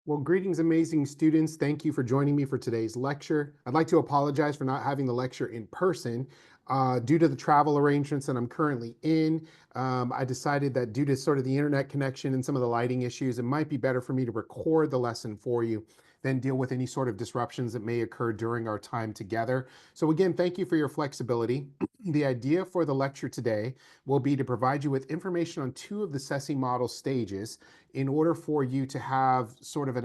Well, greetings, amazing students. Thank you for joining me for today's lecture. I'd like to apologize for not having the lecture in person. Due to the travel arrangements that I'm currently in, I decided that due to sort of the internet connection and some of the lighting issues, it might be better for me to record the lesson for you than deal with any sort of disruptions that may occur during our time together. So again, thank you for your flexibility. The idea for the lecture today will be to provide you with information on two of the SESI model stages in order for you to have sort of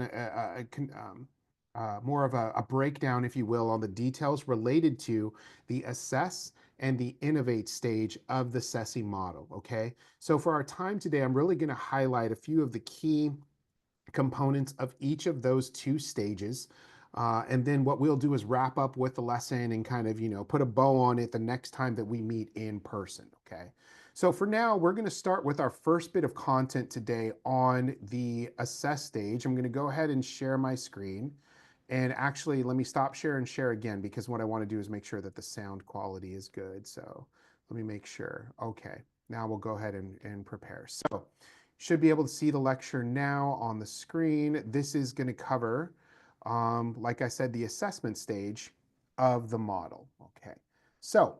more of a breakdown, if you will, on the details related to the assess and the innovate stage of the SESI model, okay? So for our time today, I'm really gonna highlight a few of the key components of each of those two stages. And then what we'll do is wrap up with the lesson and kind of, put a bow on it the next time that we meet in person, okay? So for now, we're gonna start with our first bit of content today on the assess stage. I'm gonna go ahead and share my screen. And actually, let me stop share and share again, because what I wanna do is make sure that the sound quality is good. So let me make sure. Okay, now we'll go ahead and prepare. So should be able to see the lecture now on the screen. This is going to cover, like I said, the assessment stage of the model. Okay, so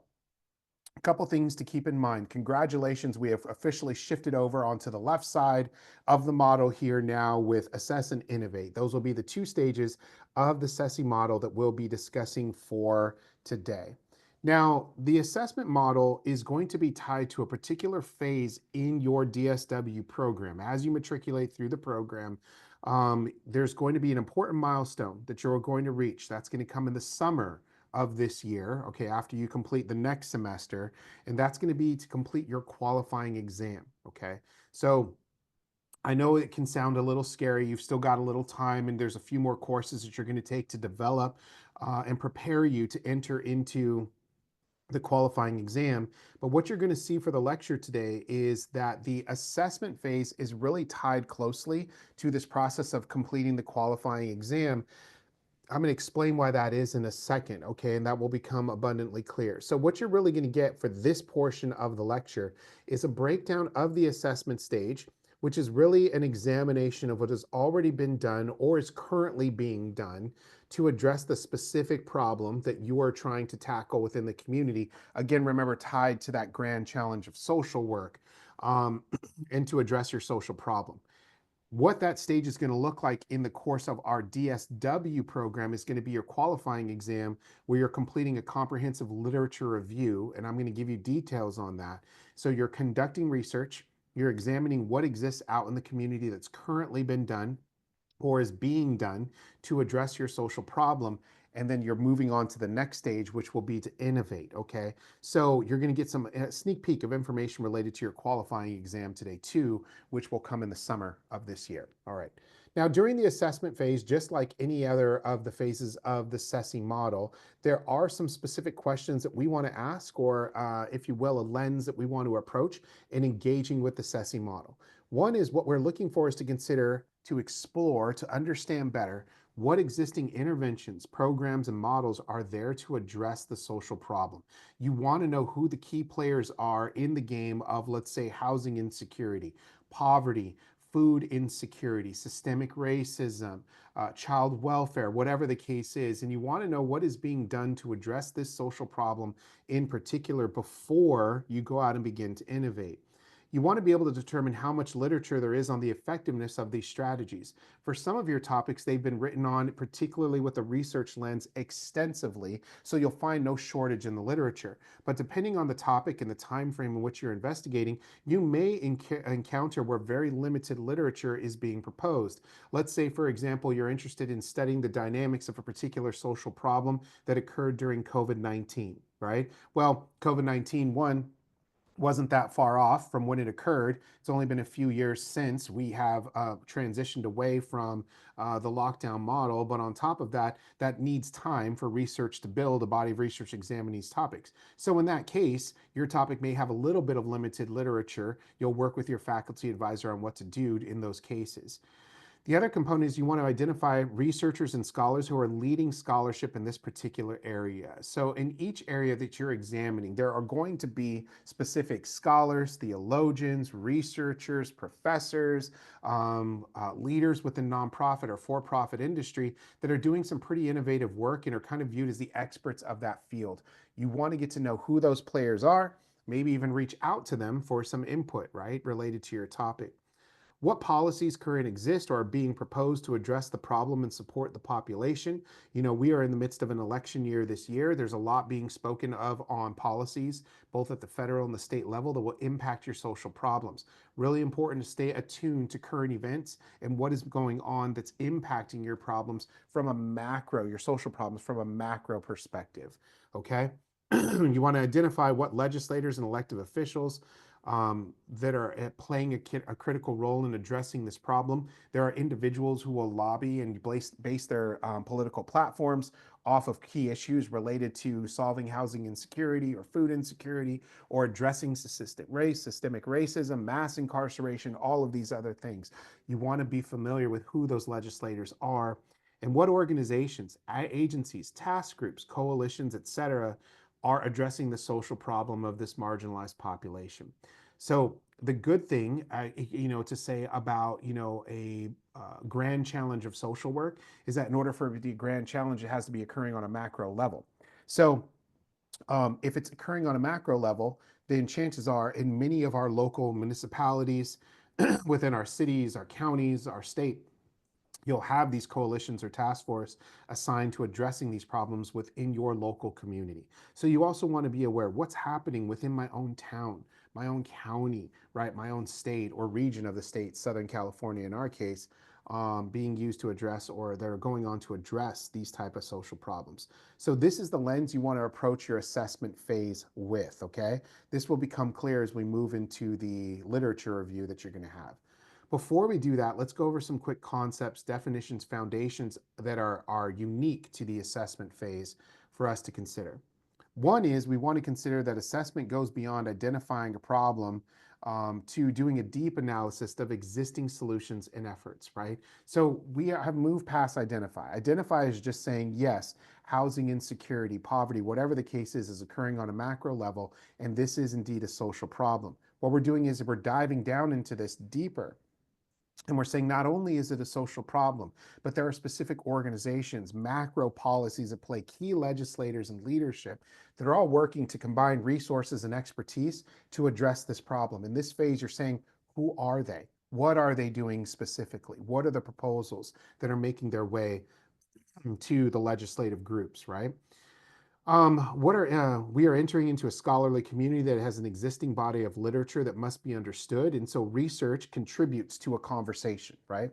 a couple things to keep in mind. Congratulations, we have officially shifted over onto the left side of the model here now with assess and innovate. Those will be the two stages of the SESI model that we'll be discussing for today. Now, the assessment model is going to be tied to a particular phase in your DSW program. As you matriculate through the program, there's going to be an important milestone that you're going to reach. That's going to come in the summer of this year, okay, after you complete the next semester, and that's going to be to complete your qualifying exam, okay? So I know it can sound a little scary. You've still got a little time, and there's a few more courses that you're going to take to develop and prepare you to enter into the qualifying exam. But what you're going to see for the lecture today is that the assessment phase is really tied closely to this process of completing the qualifying exam. I'm going to explain why that is in a second, okay? And that will become abundantly clear. So what you're really going to get for this portion of the lecture is a breakdown of the assessment stage, which is really an examination of what has already been done or is currently being done to address the specific problem that you are trying to tackle within the community. Again, remember, tied to that grand challenge of social work, and to address your social problem. What that stage is going to look like in the course of our DSW program is going to be your qualifying exam, where you're completing a comprehensive literature review, and I'm going to give you details on that. So you're conducting research, you're examining what exists out in the community that's currently been done or is being done to address your social problem. And then you're moving on to the next stage, which will be to innovate, okay? So you're gonna get some sneak peek of information related to your qualifying exam today too, which will come in the summer of this year, all right? Now, during the assessment phase, just like any other of the phases of the SESI model, there are some specific questions that we wanna ask, or if you will, a lens that we want to approach in engaging with the SESI model. One is what we're looking for is to consider, to explore, to understand better what existing interventions, programs, and models are there to address the social problem. You want to know who the key players are in the game of, let's say, housing insecurity, poverty, food insecurity, systemic racism, child welfare, whatever the case is. And you want to know what is being done to address this social problem in particular before you go out and begin to innovate. You want to be able to determine how much literature there is on the effectiveness of these strategies. For some of your topics, they've been written on, particularly with a research lens, extensively, so you'll find no shortage in the literature. But depending on the topic and the time frame in which you're investigating, you may encounter where very limited literature is being proposed. Let's say, for example, you're interested in studying the dynamics of a particular social problem that occurred during COVID-19, right? Well, COVID-19, one, wasn't that far off from when it occurred. It's only been a few years since we have transitioned away from the lockdown model. But on top of that, that needs time for research to build a body of research examining these topics. So in that case, your topic may have a little bit of limited literature. You'll work with your faculty advisor on what to do in those cases. The other component is you want to identify researchers and scholars who are leading scholarship in this particular area. So, in each area that you're examining, there are going to be specific scholars, theologians, researchers, professors, leaders within nonprofit or for profit industry that are doing some pretty innovative work and are kind of viewed as the experts of that field. You want to get to know who those players are, maybe even reach out to them for some input, right, related to your topic. What policies currently exist or are being proposed to address the problem and support the population? We are in the midst of an election year this year. There's a lot being spoken of on policies, both at the federal and the state level, that will impact your social problems. Really important to stay attuned to current events and what is going on that's impacting your problems from a macro, your social problems from a macro perspective. Okay. You want to identify what legislators and elected officials that are playing a critical role in addressing this problem. There are individuals who will lobby and base their political platforms off of key issues related to solving housing insecurity or food insecurity or addressing systemic racism, mass incarceration, all of these other things. You want to be familiar with who those legislators are and what organizations, agencies, task groups, coalitions, etc., are addressing the social problem of this marginalized population. So the good thing, to say about, a grand challenge of social work is that in order for it to be a grand challenge, it has to be occurring on a macro level. So if it's occurring on a macro level, then chances are in many of our local municipalities, within our cities, our counties, our state, you'll have these coalitions or task force assigned to addressing these problems within your local community. So you also want to be aware what's happening within my own town, my own county, right, my own state or region of the state, Southern California in our case, being used to address or they're going on to address these type of social problems. So this is the lens you want to approach your assessment phase with, okay? This will become clear as we move into the literature review that you're going to have. Before we do that, let's go over some quick concepts, definitions, foundations that are unique to the assessment phase for us to consider. One is we want to consider that assessment goes beyond identifying a problem to doing a deep analysis of existing solutions and efforts, right? So we have moved past identify. Identify is just saying, yes, housing insecurity, poverty, whatever the case is occurring on a macro level, and this is indeed a social problem. What we're doing is we're diving down into this deeper. And we're saying not only is it a social problem, but there are specific organizations, macro policies at play, key legislators and leadership that are all working to combine resources and expertise to address this problem. In this phase, you're saying, who are they? What are they doing specifically? What are the proposals that are making their way to the legislative groups, right? We are entering into a scholarly community that has an existing body of literature that must be understood, and so research contributes to a conversation, right?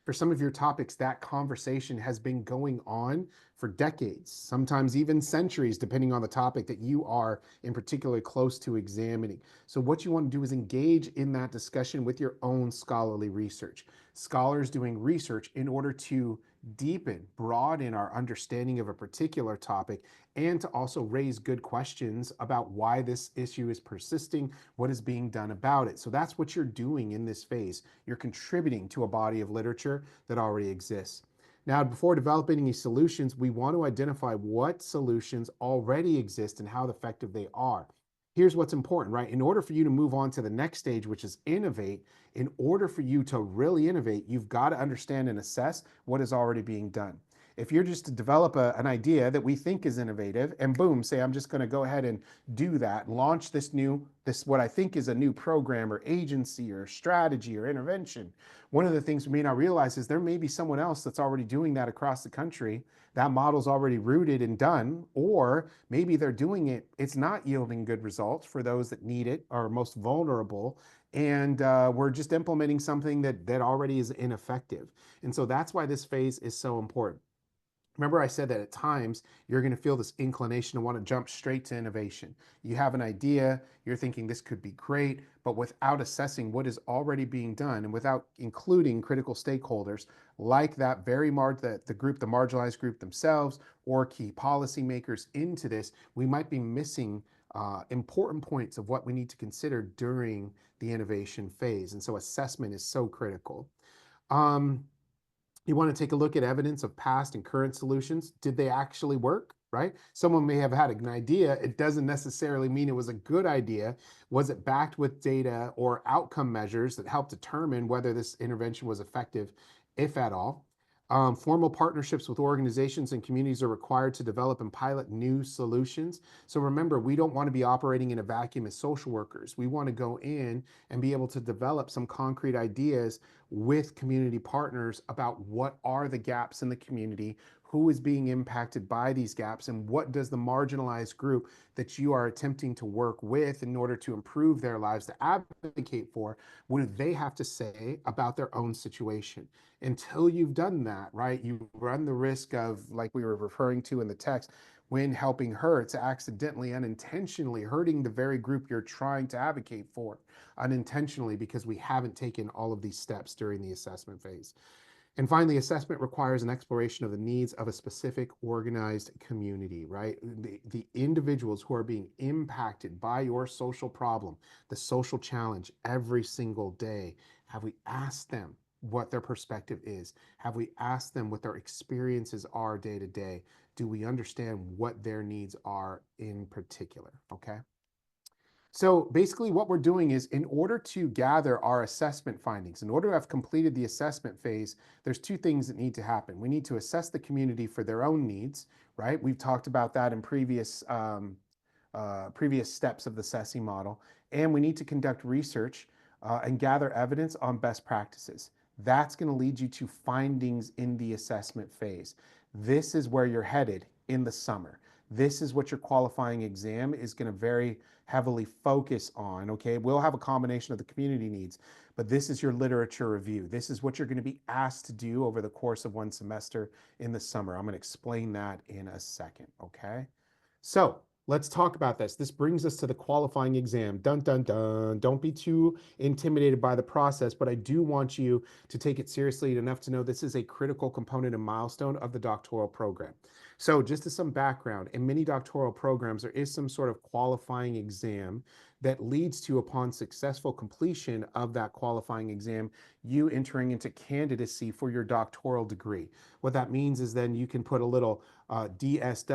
For some of your topics, that conversation has been going on for decades, sometimes even centuries, depending on the topic that you are in particular close to examining. So what you want to do is engage in that discussion with your own scholarly research. Scholars doing research in order to deepen, broaden our understanding of a particular topic, and to also raise good questions about why this issue is persisting, what is being done about it. So that's what you're doing in this phase. You're contributing to a body of literature that already exists. Now, before developing any solutions, we want to identify what solutions already exist and how effective they are. Here's what's important, right? In order for you to move on to the next stage, which is innovate, in order for you to really innovate, you've got to understand and assess what is already being done. If you're just to develop an idea that we think is innovative and boom, say, I'm just going to go ahead and do that, launch this what I think is a new program or agency or strategy or intervention. One of the things we may not realize is there may be someone else that's already doing that across the country. That model's already rooted and done, or maybe they're doing it, it's not yielding good results for those that need it, are most vulnerable, and we're just implementing something that already is ineffective. And so that's why this phase is so important. Remember, I said that at times you're going to feel this inclination to want to jump straight to innovation. You have an idea, you're thinking this could be great, but without assessing what is already being done and without including critical stakeholders like that the group, the marginalized group themselves, or key policymakers into this, we might be missing important points of what we need to consider during the innovation phase. And so assessment is so critical. Um, You want to take a look at evidence of past and current solutions. Did they actually work? Right? Someone may have had an idea. It doesn't necessarily mean it was a good idea. Was it backed with data or outcome measures that help determine whether this intervention was effective, if at all? Formal partnerships with organizations and communities are required to develop and pilot new solutions. So remember, we don't want to be operating in a vacuum as social workers. We want to go in and be able to develop some concrete ideas with community partners about what are the gaps in the community, who is being impacted by these gaps, and what does the marginalized group that you are attempting to work with in order to improve their lives, to advocate for, what do they have to say about their own situation? Until you've done that, right, you run the risk of, like we were referring to in the text, when helping hurts, accidentally, unintentionally hurting the very group you're trying to advocate for, unintentionally, because we haven't taken all of these steps during the assessment phase. And finally, assessment requires an exploration of the needs of a specific organized community, right? The individuals who are being impacted by your social problem, the social challenge every single day. Have we asked them what their perspective is? Have we asked them what their experiences are day to day? Do we understand what their needs are in particular? Okay. So basically what we're doing is, in order to gather our assessment findings, in order to have completed the assessment phase, there's two things that need to happen. We need to assess the community for their own needs, right? We've talked about that in previous steps of the SESI model. And we need to conduct research and gather evidence on best practices. That's going to lead you to findings in the assessment phase. This is where you're headed in the summer. This is what your qualifying exam is going to very heavily focus on. Okay, we'll have a combination of the community needs, but this is your literature review. This is what you're going to be asked to do over the course of one semester in the summer. I'm going to explain that in a second. Okay, so let's talk about this. This brings us to the qualifying exam. Dun, dun, dun. Don't be too intimidated by the process, but I do want you to take it seriously enough to know this is a critical component and milestone of the doctoral program. So just as some background, in many doctoral programs, there is some sort of qualifying exam that leads to, upon successful completion of that qualifying exam, you entering into candidacy for your doctoral degree. What that means is then you can put a little DSW-C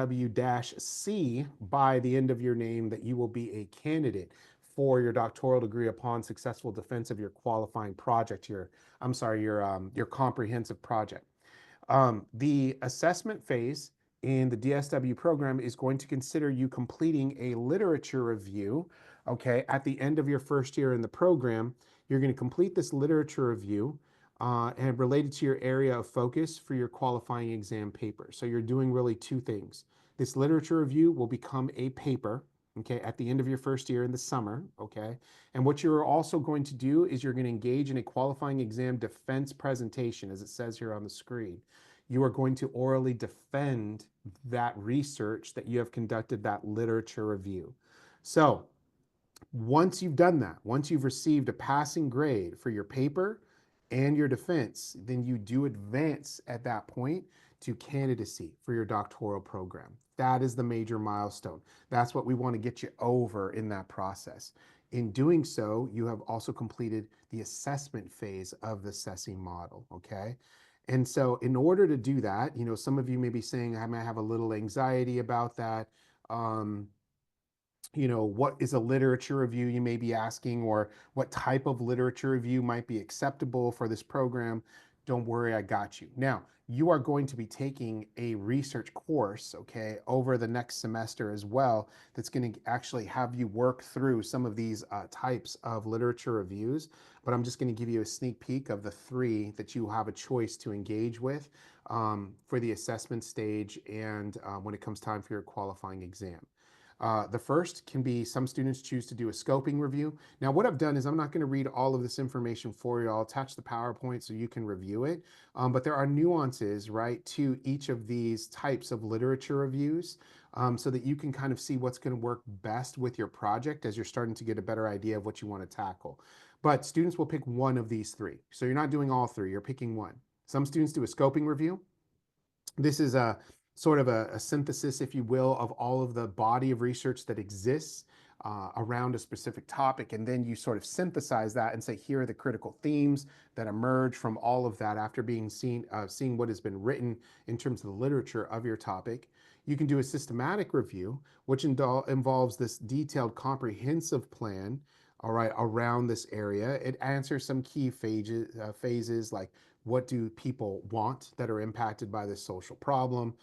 by the end of your name, that you will be a candidate for your doctoral degree upon successful defense of your qualifying project, your comprehensive project. The assessment phase in the DSW program is going to consider you completing a literature review. Okay, at the end of your first year in the program, you're going to complete this literature review and related to your area of focus for your qualifying exam paper. So you're doing really two things. This literature review will become a paper, okay, at the end of your first year in the summer, okay? And what you're also going to do is you're going to engage in a qualifying exam defense presentation, as it says here on the screen. You are going to orally defend that research that you have conducted, that literature review. So once you've done that, once you've received a passing grade for your paper and your defense, then you do advance at that point to candidacy for your doctoral program. That is the major milestone. That's what we want to get you over in that process. In doing so, you have also completed the assessment phase of the SESI model, okay? And so in order to do that, some of you may be saying, I might have a little anxiety about that. Um, what is a literature review, you may be asking, or what type of literature review might be acceptable for this program. Don't worry, I got you. Now, you are going to be taking a research course, okay, over the next semester as well, that's going to actually have you work through some of these types of literature reviews. But I'm just going to give you a sneak peek of the three that you have a choice to engage with for the assessment stage and when it comes time for your qualifying exam. The first can be, some students choose to do a scoping review. Now, what I've done is I'm not going to read all of this information for you. I'll attach the PowerPoint so you can review it. But there are nuances, right, to each of these types of literature reviews so that you can kind of see what's going to work best with your project as you're starting to get a better idea of what you want to tackle. But students will pick one of these three. So you're not doing all three, you're picking one. Some students do a scoping review. This is a sort of a synthesis, if you will, of all of the body of research that exists around a specific topic, and then you sort of synthesize that and say, here are the critical themes that emerge from all of that after seeing what has been written in terms of the literature of your topic. You can do a systematic review, which involves this detailed, comprehensive plan, all right, around this area. It answers some key phases like what do people want that are impacted by this social problem?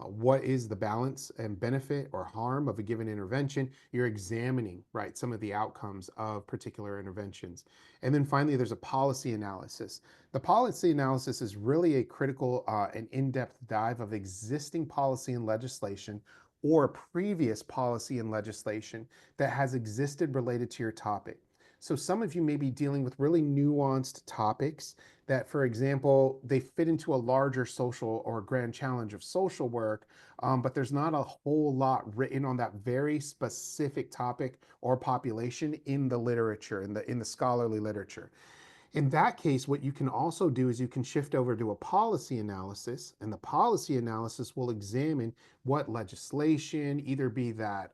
What is the balance and benefit or harm of a given intervention? You're examining, right, some of the outcomes of particular interventions. And then finally, there's a policy analysis. The policy analysis is really a critical and in-depth dive of existing policy and legislation or previous policy and legislation that has existed related to your topic. So some of you may be dealing with really nuanced topics that, for example, they fit into a larger social or grand challenge of social work, but there's not a whole lot written on that very specific topic or population in the literature, in the scholarly literature. In that case, what you can also do is you can shift over to a policy analysis, and the policy analysis will examine what legislation, either be that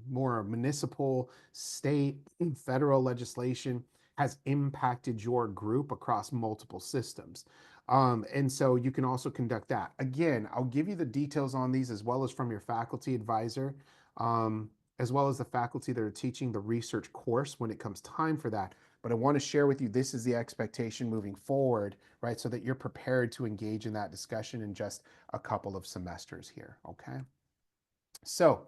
more municipal, state, federal legislation, has impacted your group across multiple systems. And so you can also conduct that. Again, I'll give you the details on these as well as from your faculty advisor, as well as the faculty that are teaching the research course when it comes time for that. But I want to share with you, this is the expectation moving forward, right? So that you're prepared to engage in that discussion in just a couple of semesters here, okay? So,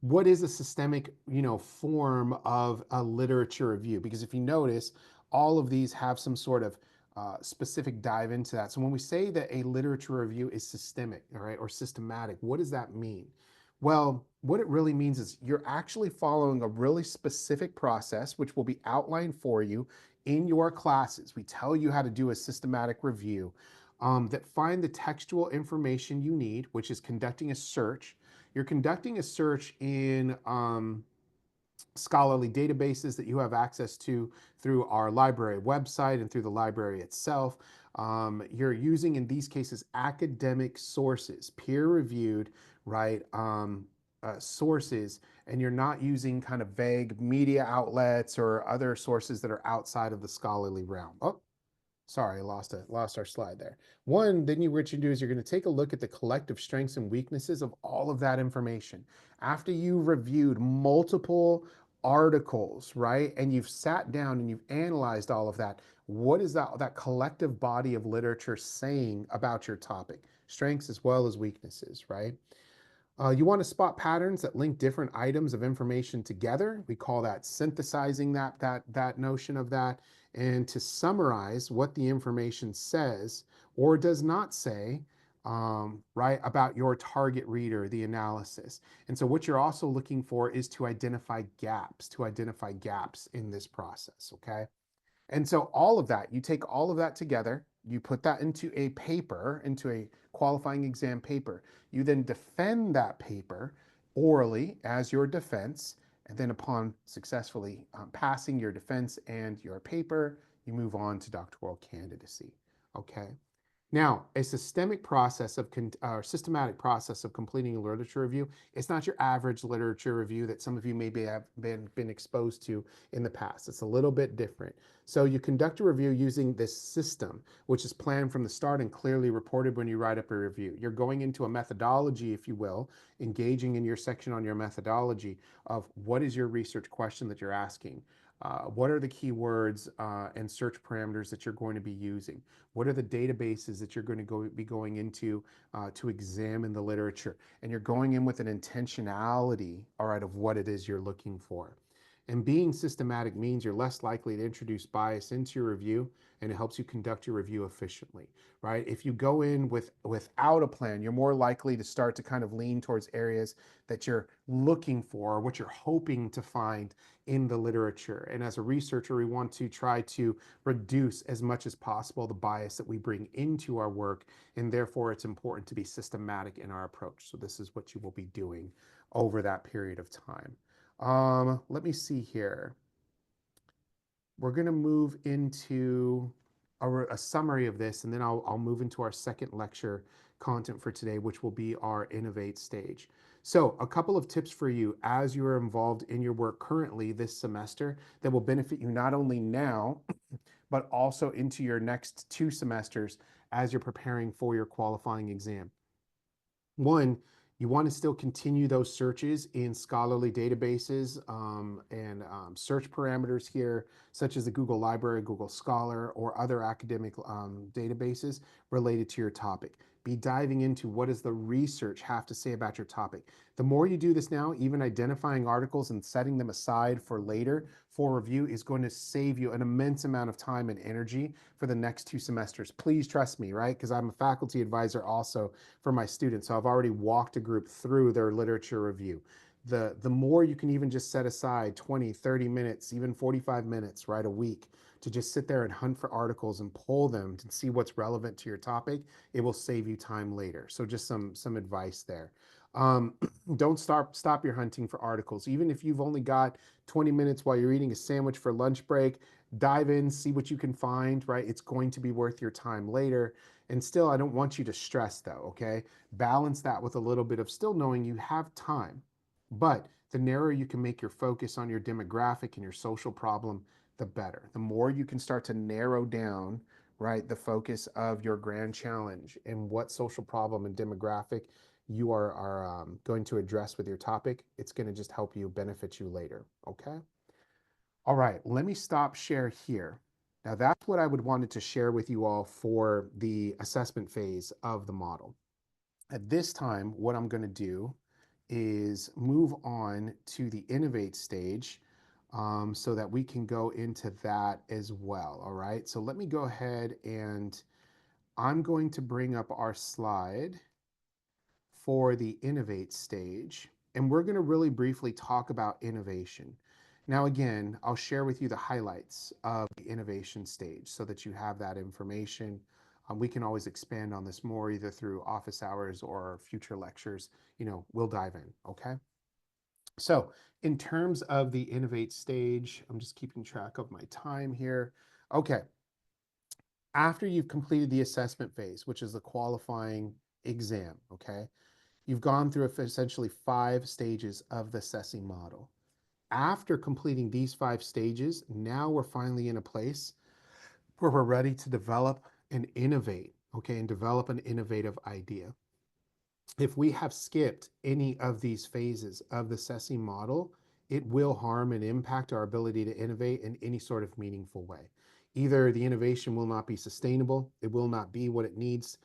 what is a systemic, form of a literature review? Because if you notice, all of these have some sort of specific dive into that. So when we say that a literature review is systemic, all right, or systematic, what does that mean? Well, what it really means is you're actually following a really specific process, which will be outlined for you in your classes. We tell you how to do a systematic review that find the textual information you need, which is conducting a search. You're conducting a search in scholarly databases that you have access to through our library website and through the library itself. You're using, in these cases, academic sources, peer-reviewed, right, sources, and you're not using kind of vague media outlets or other sources that are outside of the scholarly realm. Oh, sorry, I lost our slide there. One, then what you do is you're going to take a look at the collective strengths and weaknesses of all of that information. After you reviewed multiple articles, right, and you've sat down and you've analyzed all of that, what is that collective body of literature saying about your topic? Strengths as well as weaknesses, right? You want to spot patterns that link different items of information together. We call that synthesizing that notion of that. And to summarize what the information says or does not say, right, about your target reader, the analysis. And so what you're also looking for is to identify gaps in this process, okay? And so all of that, you take all of that together, you put that into a paper, into a qualifying exam paper. You then defend that paper orally as your defense. And then upon successfully passing your defense and your paper, you move on to doctoral candidacy. Okay. Now, a systematic process of completing a literature review, it's not your average literature review that some of you maybe have been exposed to in the past. It's a little bit different. So you conduct a review using this system, which is planned from the start and clearly reported when you write up a review. You're going into a methodology, if you will, engaging in your section on your methodology of what is your research question that you're asking. What are the keywords and search parameters that you're going to be using? What are the databases that you're going to be going into to examine the literature? And you're going in with an intentionality, all right, of what it is you're looking for. And being systematic means you're less likely to introduce bias into your review, and it helps you conduct your review efficiently, right? If you go in without a plan, you're more likely to start to kind of lean towards areas that you're looking for, or what you're hoping to find in the literature. And as a researcher, we want to try to reduce as much as possible the bias that we bring into our work, and therefore it's important to be systematic in our approach. So this is what you will be doing over that period of time. Let me see here. We're going to move into a summary of this, and then I'll move into our second lecture content for today, which will be our Innovate stage. So, a couple of tips for you as you are involved in your work currently this semester that will benefit you not only now, but also into your next 2 semesters as you're preparing for your qualifying exam. One, you want to still continue those searches in scholarly databases and search parameters here, such as the Google Library, Google Scholar, or other academic databases related to your topic. Be diving into what does the research have to say about your topic. The more you do this now, even identifying articles and setting them aside for later for review is going to save you an immense amount of time and energy for the next 2 semesters. Please trust me, right? Because I'm a faculty advisor also for my students. So I've already walked a group through their literature review. The more you can even just set aside 20, 30 minutes, even 45 minutes, right, a week to just sit there and hunt for articles and pull them to see what's relevant to your topic, it will save you time later. So just some advice there. Um, don't stop your hunting for articles. Even if you've only got 20 minutes while you're eating a sandwich for lunch break, dive in, see what you can find, right? It's going to be worth your time later. And still, I don't want you to stress though, okay? Balance that with a little bit of still knowing you have time. But the narrower you can make your focus on your demographic and your social problem, the better. The more you can start to narrow down, right, the focus of your grand challenge and what social problem and demographic you are going to address with your topic, it's going to just help you benefit you later, okay? All right, let me stop share here. Now that's what I would wanted to share with you all for the assessment phase of the model. At this time, what I'm going to do is move on to the Innovate stage so that we can go into that as well. All right, so let me go ahead and I'm going to bring up our slide for the Innovate stage. And we're going to really briefly talk about innovation. Now, again, I'll share with you the highlights of the innovation stage so that you have that information. We can always expand on this more either through office hours or future lectures. We'll dive in, okay? So, in terms of the Innovate stage, I'm just keeping track of my time here. Okay, after you've completed the assessment phase, which is the qualifying exam, okay? You've gone through essentially 5 stages of the SESI model. After completing these 5 stages, now we're finally in a place where we're ready to develop and innovate, okay, and develop an innovative idea. If we have skipped any of these phases of the SESI model, it will harm and impact our ability to innovate in any sort of meaningful way. Either the innovation will not be sustainable, it will not be what it needs,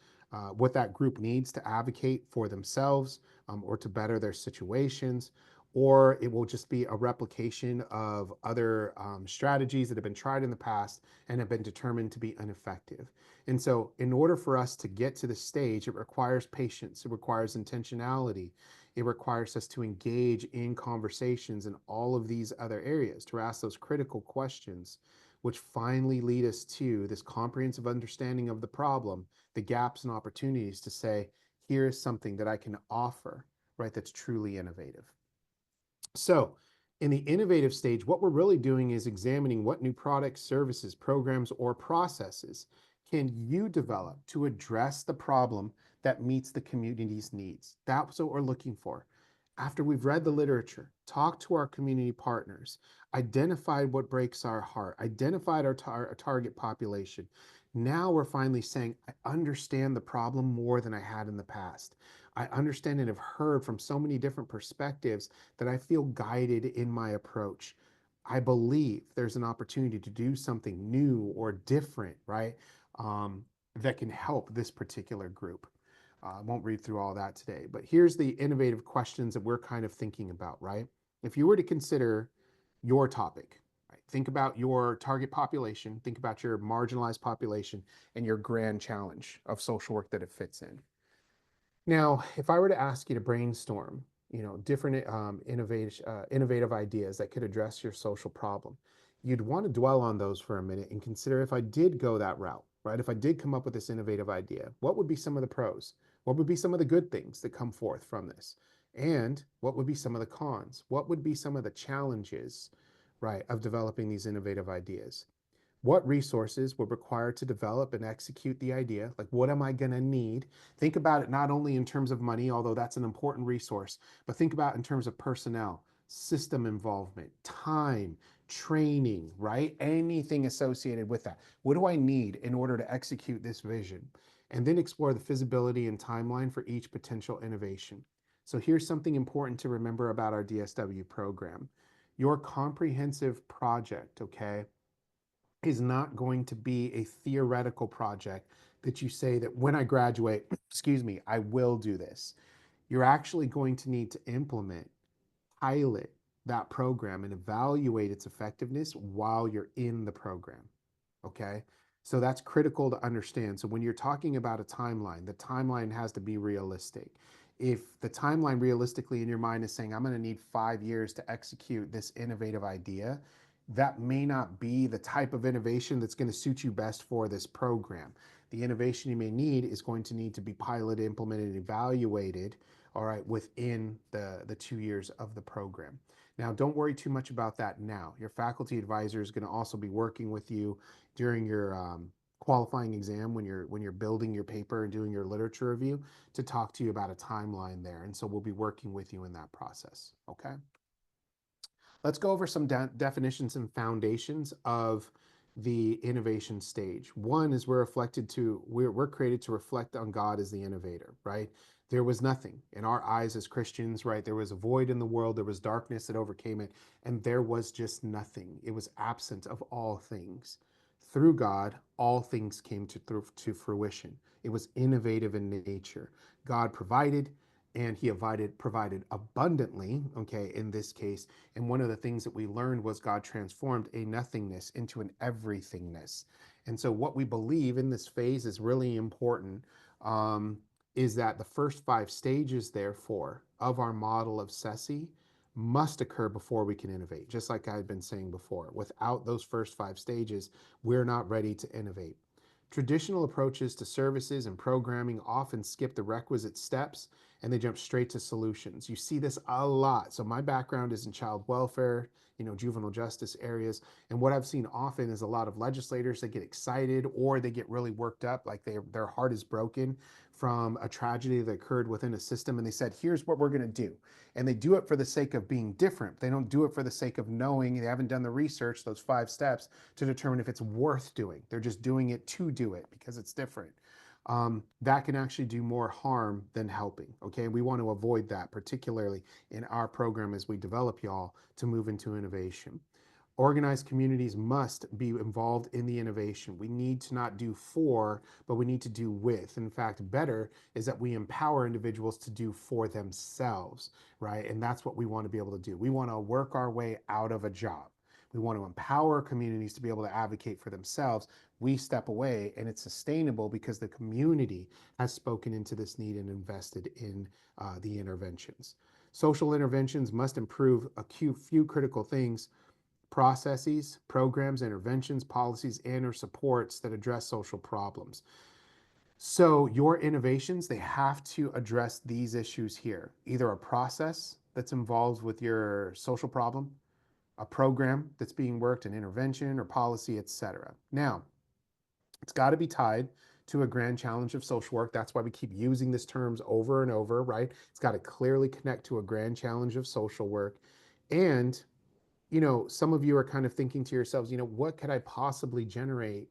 what that group needs to advocate for themselves or to better their situations, or it will just be a replication of other strategies that have been tried in the past and have been determined to be ineffective. And so, in order for us to get to the stage, it requires patience, it requires intentionality, it requires us to engage in conversations in all of these other areas, to ask those critical questions, which finally lead us to this comprehensive understanding of the problem, the gaps and opportunities to say, here is something that I can offer, right, that's truly innovative. So, in the innovative stage, what we're really doing is examining what new products, services, programs, or processes can you develop to address the problem that meets the community's needs. That's what we're looking for. After we've read the literature, talked to our community partners, identified what breaks our heart, identified our target population, now we're finally saying, I understand the problem more than I had in the past. I understand and have heard from so many different perspectives that I feel guided in my approach. I believe there's an opportunity to do something new or different, right? That can help this particular group. I won't read through all that today, but here's the innovative questions that we're kind of thinking about, right? If you were to consider your topic, right, think about your target population, think about your marginalized population, and your grand challenge of social work that it fits in. Now, if I were to ask you to brainstorm, different innovative ideas that could address your social problem, you'd want to dwell on those for a minute and consider if I did go that route, right? If I did come up with this innovative idea, what would be some of the pros? What would be some of the good things that come forth from this? And what would be some of the cons? What would be some of the challenges, right, of developing these innovative ideas? What resources were required to develop and execute the idea? Like, what am I going to need? Think about it not only in terms of money, although that's an important resource, but think about it in terms of personnel, system involvement, time, training, right? Anything associated with that. What do I need in order to execute this vision? And then explore the feasibility and timeline for each potential innovation. So here's something important to remember about our DSW program. Your comprehensive project, okay, is not going to be a theoretical project that you say that when I graduate, excuse me, I will do this. You're actually going to need to implement, pilot that program and evaluate its effectiveness while you're in the program. Okay. So that's critical to understand. So when you're talking about a timeline, the timeline has to be realistic. If the timeline realistically in your mind is saying, I'm going to need 5 years to execute this innovative idea, that may not be the type of innovation that's going to suit you best for this program. The innovation you may need is going to need to be piloted, implemented, and evaluated, all right, within the 2 years of the program. Now, don't worry too much about that now. Your faculty advisor is going to also be working with you during your qualifying exam when you're building your paper and doing your literature review to talk to you about a timeline there. And so we'll be working with you in that process. Okay. Let's go over some definitions and foundations of the innovation stage. One is we're created to reflect on God as the innovator, right? There was nothing in our eyes as Christians, right? There was a void in the world, there was darkness that overcame it, and there was just nothing. It was absent of all things. Through God, all things came to fruition. It was innovative in nature. God provided, and he provided abundantly, okay, in this case. And one of the things that we learned was God transformed a nothingness into an everythingness. And so what we believe in this phase is really important, um, is that the first 5 stages, therefore, of our model of SESI must occur before we can innovate. Just like I've been saying before, without those first 5 stages, we're not ready to innovate. Traditional approaches to services and programming often skip the requisite steps and they jump straight to solutions. You see this a lot. So my background is in child welfare, juvenile justice areas. And what I've seen often is a lot of legislators that get excited or they get really worked up, like their heart is broken from a tragedy that occurred within a system. And they said, here's what we're going to do. And they do it for the sake of being different. They don't do it for the sake of knowing. They haven't done the research, those 5 steps, to determine if it's worth doing. They're just doing it to do it because it's different. That can actually do more harm than helping. Okay. We want to avoid that, particularly in our program as we develop y'all to move into innovation. Organized communities must be involved in the innovation. We need to not do for, but we need to do with. In fact, better is that we empower individuals to do for themselves, right? And that's what we want to be able to do. We want to work our way out of a job. We want to empower communities to be able to advocate for themselves. We step away and it's sustainable because the community has spoken into this need and invested in the interventions. Social interventions must improve a few critical things: processes, programs, interventions, policies, and or supports that address social problems. So your innovations, they have to address these issues here. Either a process that's involved with your social problem, a program that's being worked, an intervention or policy, etc. Now, it's got to be tied to a grand challenge of social work. That's why we keep using this terms over and over, right? It's got to clearly connect to a grand challenge of social work. And some of you are kind of thinking to yourselves, what could I possibly generate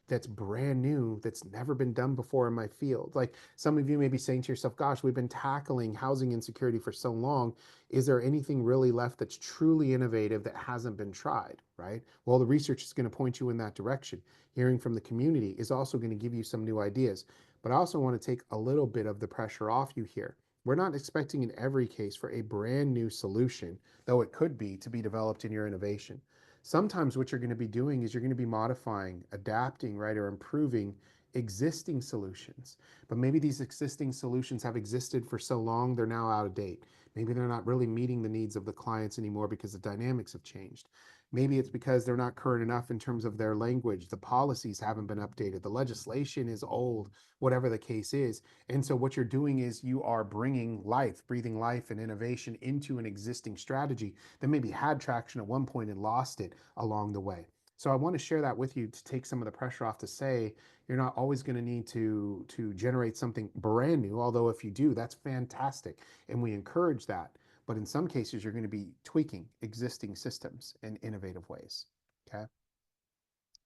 that's brand new, that's never been done before in my field? Like some of you may be saying to yourself, gosh, we've been tackling housing insecurity for so long. Is there anything really left that's truly innovative that hasn't been tried, right? Well, the research is going to point you in that direction. Hearing from the community is also going to give you some new ideas. But I also want to take a little bit of the pressure off you here. We're not expecting in every case for a brand new solution, though it could be, to be developed in your innovation. Sometimes what you're going to be doing is you're going to be modifying, adapting, right, or improving existing solutions. But maybe these existing solutions have existed for so long, they're now out of date. Maybe they're not really meeting the needs of the clients anymore because the dynamics have changed. Maybe it's because they're not current enough in terms of their language. The policies haven't been updated. The legislation is old, whatever the case is. And so what you're doing is you are bringing life, breathing life and innovation into an existing strategy that maybe had traction at one point and lost it along the way. So I want to share that with you to take some of the pressure off, to say you're not always going to need to generate something brand new, although if you do, that's fantastic and we encourage that. But in some cases, you're going to be tweaking existing systems in innovative ways. Okay.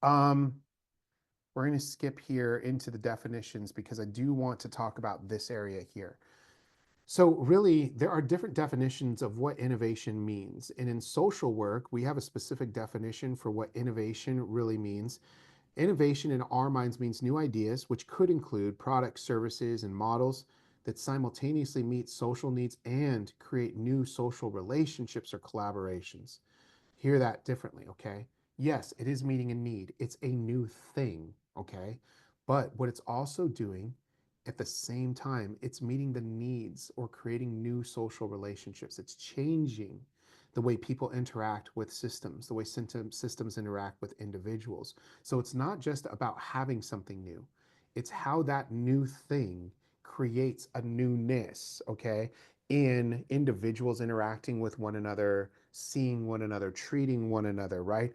Um, we're going to skip here into the definitions because I do want to talk about this area here. So, really, there are different definitions of what innovation means. And in social work, we have a specific definition for what innovation really means. Innovation in our minds means new ideas, which could include products, services, and models that simultaneously meet social needs and create new social relationships or collaborations. Hear that differently, okay? Yes, it is meeting a need. It's a new thing, okay? But what it's also doing at the same time, it's meeting the needs or creating new social relationships. It's changing the way people interact with systems, the way systems interact with individuals. So it's not just about having something new, it's how that new thing creates a newness, okay? In individuals interacting with one another, seeing one another, treating one another, right?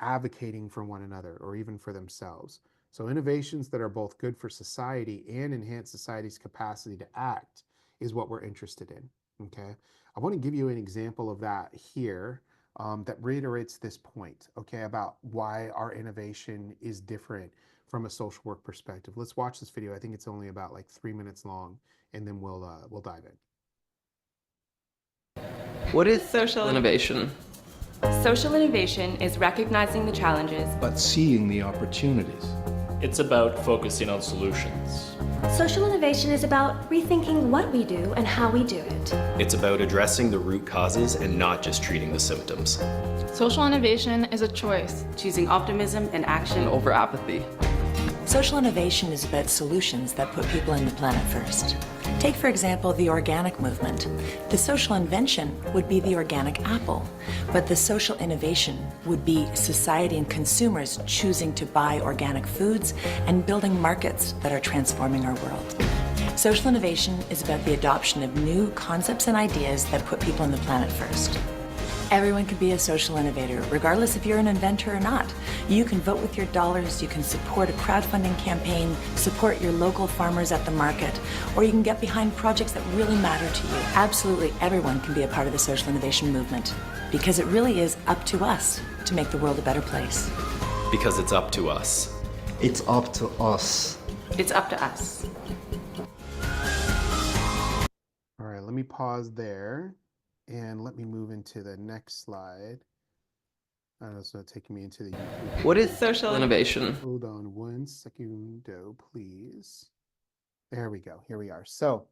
Advocating for one another or even for themselves. So, innovations that are both good for society and enhance society's capacity to act is what we're interested in. Okay. I want to give you an example of that here, that reiterates this point, okay, about why our innovation is different from a social work perspective. Let's watch this video. I think it's only about like 3 minutes long, and then we'll dive in. What is social innovation? Social innovation is recognizing the challenges, but seeing the opportunities. It's about focusing on solutions. Social innovation is about rethinking what we do and how we do it. It's about addressing the root causes and not just treating the symptoms. Social innovation is a choice. choosing optimism and action Over apathy. Social innovation is about solutions that put people and the planet first. Take, for example, the organic movement. The social invention would be the organic apple, but the social innovation would be society and consumers choosing to buy organic foods and building markets that are transforming our world. Social innovation is about the adoption of new concepts and ideas that put people and the planet first. Everyone can be a social innovator, regardless if you're an inventor or not. You can vote with your dollars, you can support a crowdfunding campaign, support your local farmers at the market, or you can get behind projects that really matter to you. Absolutely everyone can be a part of the social innovation movement, because it really is up to us to make the world a better place. Because it's up to us. It's up to us. It's up to us. All right, let me pause there and let me move into the next slide. It's taking me into the YouTube. What is social innovation? Hold on one second, please. There we go. Here we are. So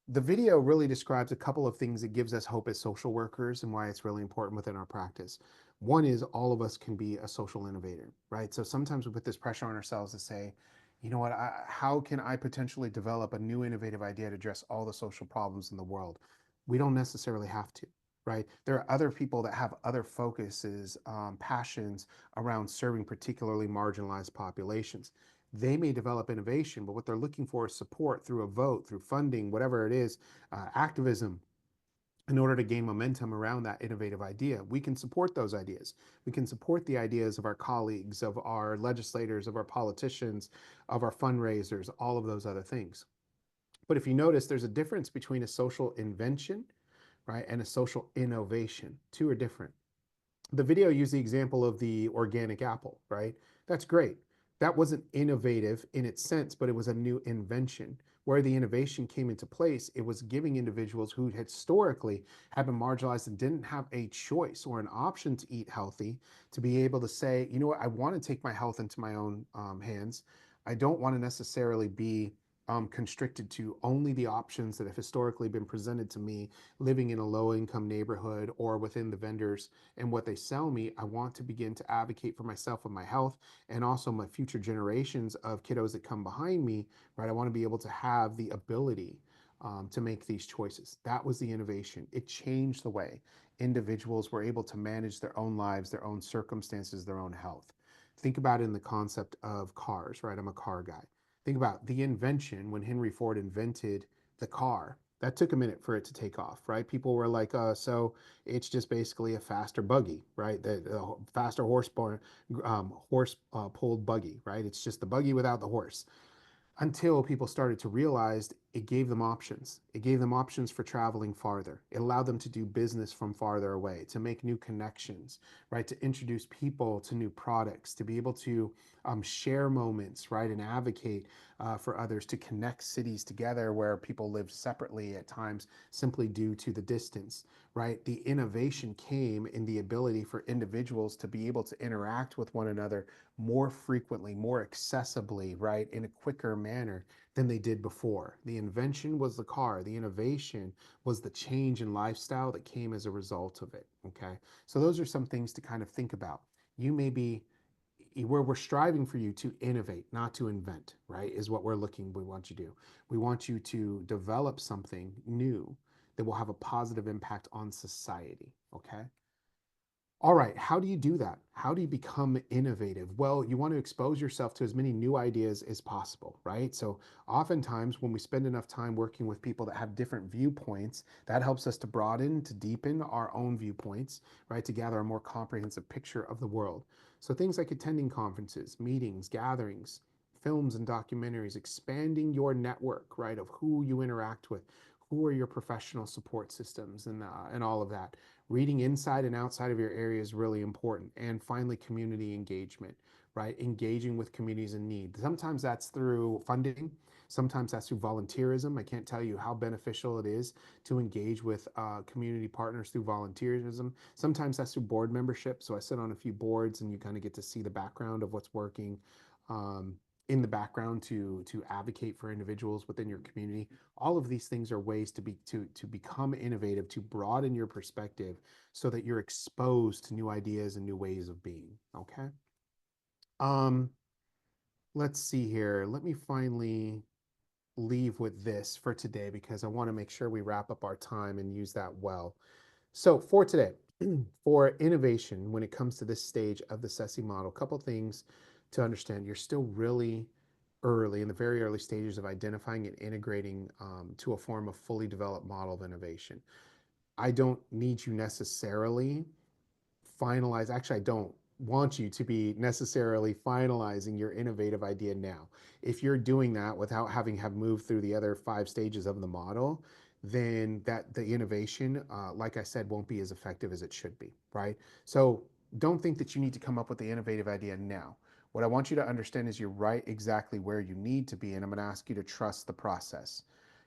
the video really describes a couple of things that gives us hope as social workers and why it's really important within our practice. One is all of us can be a social innovator, right? So sometimes we put this pressure on ourselves to say, you know what, how can I potentially develop a new innovative idea to address all the social problems in the world? We don't necessarily have to, right? There are other people that have other focuses, passions around serving particularly marginalized populations. They may develop innovation, but what they're looking for is support through a vote, through funding, whatever it is, activism, in order to gain momentum around that innovative idea. We can support those ideas. We can support the ideas of our colleagues, of our legislators, of our politicians, of our fundraisers, all of those other things. But if you notice, there's a difference between a social invention, right, and a social innovation. Two are different. The video used the example of the organic apple, right? That's great. That wasn't innovative in its sense, but it was a new invention. Where the innovation came into place, it was giving individuals who historically had been marginalized and didn't have a choice or an option to eat healthy to be able to say, you know what, I want to take my health into my own hands. I don't want to necessarily be constricted to only the options that have historically been presented to me living in a low income neighborhood or within the vendors and what they sell me. I want to begin to advocate for myself and my health and also my future generations of kiddos that come behind me, right? I want to be able to have the ability to make these choices. That was the innovation. It changed the way individuals were able to manage their own lives, their own circumstances, their own health. Think about it in the concept of cars, right? I'm a car guy. Think about the invention when Henry Ford invented the car. That took a minute for it to take off, right? People were like, so it's just basically a faster buggy, right? The faster horse pulled buggy, right? It's just the buggy without the horse, until people started to realize it gave them options. It gave them options for traveling farther. It allowed them to do business from farther away, to make new connections, right? To introduce people to new products, to be able to share moments, right? And advocate for others, to connect cities together where people lived separately at times simply due to the distance, right? The innovation came in the ability for individuals to be able to interact with one another more frequently, more accessibly, right? In a quicker manner than they did before. The invention was the car. The innovation was the change in lifestyle that came as a result of it. Okay. So those are some things to kind of think about. You may be where we're striving for you to innovate, not to invent, right? Is what we want you to do. We want you to develop something new that will have a positive impact on society. Okay. All right, how do you do that? How do you become innovative? Well, you want to expose yourself to as many new ideas as possible, right? So, oftentimes, when we spend enough time working with people that have different viewpoints, that helps us to broaden, to deepen our own viewpoints, right? To gather a more comprehensive picture of the world. So, things like attending conferences, meetings, gatherings, films and documentaries, expanding your network, right, of who you interact with, who are your professional support systems, and all of that. Reading inside and outside of your area is really important. And finally, community engagement, right? Engaging with communities in need. Sometimes that's through funding. Sometimes that's through volunteerism. I can't tell you how beneficial it is to engage with community partners through volunteerism. Sometimes that's through board membership. So I sit on a few boards and you kind of get to see the background of what's working um, in the background to advocate for individuals within your community. All of these things are ways to become innovative, to broaden your perspective so that you're exposed to new ideas and new ways of being. Okay. Um, let's see here. Let me finally leave with this for today because I want to make sure we wrap up our time and use that well. So for today, for innovation, when it comes to this stage of the SESI model, a couple things to understand. You're still really early, in the very early stages of identifying and integrating to a form of fully developed model of innovation. I don't need you necessarily finalize. Actually, I don't want you to be necessarily finalizing your innovative idea now. If you're doing that without having have moved through the other 5 stages of the model, then that the innovation, like I said, won't be as effective as it should be, right? So don't think that you need to come up with the innovative idea now. What I want you to understand is you're right exactly where you need to be, and I'm going to ask you to trust the process.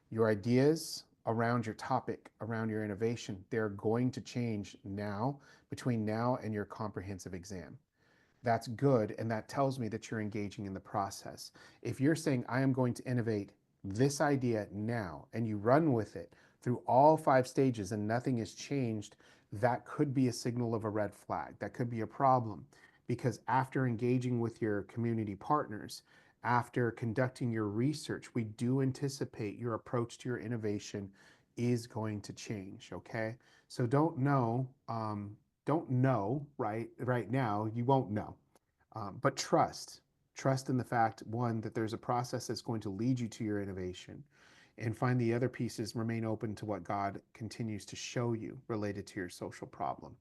Your ideas around your topic, around your innovation, they're going to change now, between now and your comprehensive exam. That's good, and that tells me that you're engaging in the process. If you're saying, I am going to innovate this idea now, and you run with it through all 5 stages and nothing has changed, that could be a signal of a red flag. That could be a problem because after engaging with your community partners, after conducting your research, we do anticipate your approach to your innovation is going to change. Okay, so don't know right now. You won't know, but trust in the fact, one, that there's a process that's going to lead you to your innovation, and find the other pieces, remain open to what God continues to show you related to your social problem.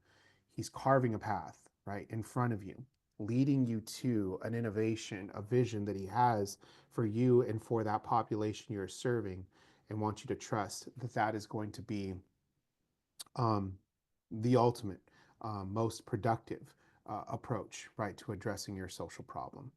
He's carving a path right in front of you, leading you to an innovation, a vision that he has for you and for that population you're serving, and want you to trust that that is going to be um, the ultimate, most productive approach, right, to addressing your social problem.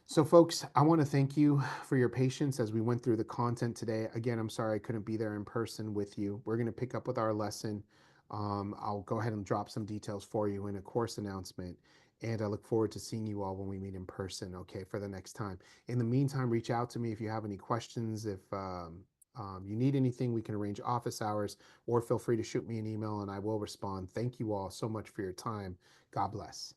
So, folks, I want to thank you for your patience as we went through the content today. Again, I'm sorry I couldn't be there in person with you. We're going to pick up with our lesson. I'll go ahead and drop some details for you in a course announcement. And I look forward to seeing you all when we meet in person, okay, for the next time. In the meantime, reach out to me if you have any questions. If you need anything, we can arrange office hours, or feel free to shoot me an email and I will respond. Thank you all so much for your time. God bless.